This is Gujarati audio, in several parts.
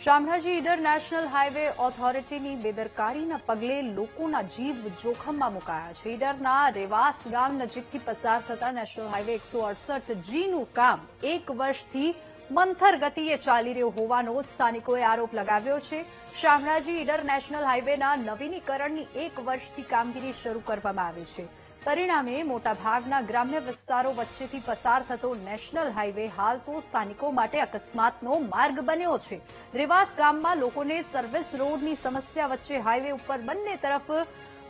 શામળાજી ઈડર નેશનલ હાઈવે ઓથોરિટીની બેદરકારીના પગલે લોકોના જીવ જોખમમાં મુકાયા છે। ઈડરના રેવાસ ગામ નજીકથી પસાર થતા નેશનલ હાઈવે 168G નું કામ 1 વર્ષથી મંથર ગતિએ ચાલી રહ્યું હોવાનો સ્થાનિકોએ આરોપ લગાવ્યો છે। શામળાજી ઈડર નેશનલ હાઈવેના નવીનીકરણની 1 વર્ષથી કામગીરી શરૂ કરવામાં આવી છે। પરિણામે મોટાભાગના ગ્રામ્ય વિસ્તારો વચ્ચેથી પસાર થતો નેશનલ હાઈવે હાલ તો સ્થાનિકો માટે અકસ્માતનો માર્ગ બન્યો છે। રેવાસ ગામમાં લોકોને સર્વિસ રોડની સમસ્યા વચ્ચે હાઈવે ઉપર બંને તરફ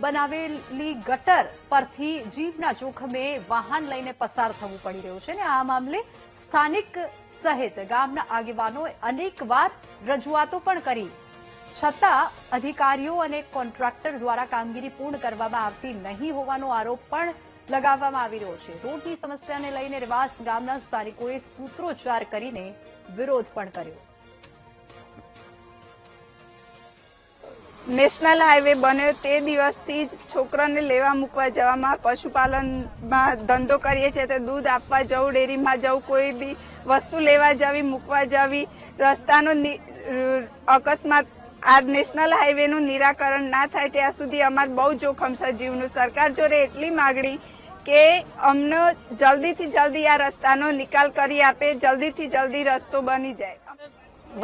બનાવેલી ગટર પરથી જીવના જોખમે વાહન લઈને પસાર થવું પડી રહ્યું છે ને આ મામલે સ્થાનિક સહિત ગામના આગેવાનોએ અનેકવાર રજૂઆતો પણ કરી છતાં અધિકારીઓ અને કોન્ટ્રાક્ટર દ્વારા કામગીરી પૂર્ણ કરવામાં આવતી નહીં હોવાનો આરોપ પણ લગાવવામાં આવી રહ્યો છે। રોડની સમસ્યાને લઈને રેવાસ ગામના સ્થાનિકોએ સૂત્રોચ્ચાર કરીને વિરોધ પણ કર્યો। નેશનલ હાઈવે બન્યો તે દિવસથી જ છોકરાને લેવા મૂકવા જવામાં પશુપાલનમાં ધંધો કરીએ છીએ તો દૂધ આપવા જવું, ડેરીમાં જવું, કોઈ બી વસ્તુ લેવા જવી, મૂકવા જવી, રસ્તાનો અકસ્માત આ નેશનલ હાઈવેનું નિરાકરણ ના થાય ત્યાં સુધી અમારે બહુ જોખમ છે જીવનું। સરકાર જોડે એટલી માગણી કે અમને જલ્દીથી જલ્દી આ રસ્તાનો નિકાલ કરી આપે, જલ્દીથી જલ્દી રસ્તો બની જાય।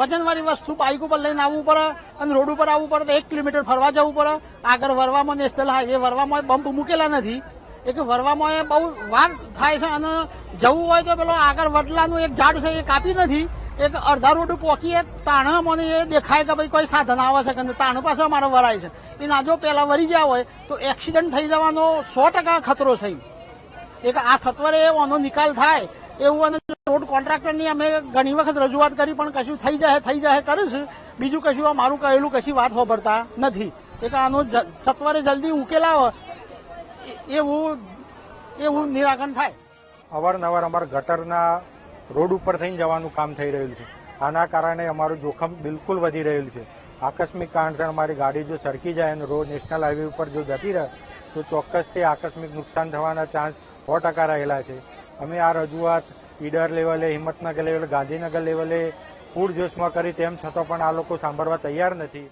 વજનવાળી વસ્તુ બાઇક ઉપર લઈને આવવું પડે અને રોડ ઉપર આવવું પડે તો 1 કિલોમીટર ફરવા જવું પડે। આગળ વરવામાં નેશનલ હાઈવે વરવામાં બમ્પ મૂકેલા નથી એટલે વરવામાં બહુ વાર થાય છે અને જવું હોય તો પેલો આગળ વડલાનું એક ઝાડ છે એ કાપી નથી, એક અડધા રોડ પહોંચીએ તાણે મને એ દેખાય કે ભાઈ કોઈ સાધન આવે છે કે તાણે પાસે અમારે વરાય છે એના જો પેલા વરી ગયા હોય તો એક્સિડન્ટ થઈ જવાનો 100% ખતરો છે। એક આ સત્વરે એનો નિકાલ થાય એવું અને રોડ કોન્ટ્રાક્ટરની અમે ઘણી વખત રજૂઆત કરી પણ કશું થઈ જાય કરે છે, બીજું કશું મારું કહેલું કશી વાત સાંભળતા નથી। એક આનો સત્વરે જલ્દી ઉકેલ આવે એવું નિરાકરણ થાય। અવારનવાર અમારા ગટરના રોડ ઉપર થઈને જવાનું કામ થઈ રહ્યું છે, આના કારણે અમારું જોખમ બિલકુલ વધી રહ્યું છે। આકસ્મિક કારણસર અમારી ગાડી જો સરકી જાય અને રોડ નેશનલ હાઈવે ઉપર જો જતી રહે તો ચોક્કસથી આકસ્મિક નુકસાન થવાના ચાન્સ 100% રહેલા છે। અમે આ રજૂઆત ઈડર લેવલે, હિંમતનગર લેવલે, ગાંધીનગર લેવલે પૂરજોશમાં કરી તેમ છતાં પણ આ લોકો સાંભળવા તૈયાર નથી।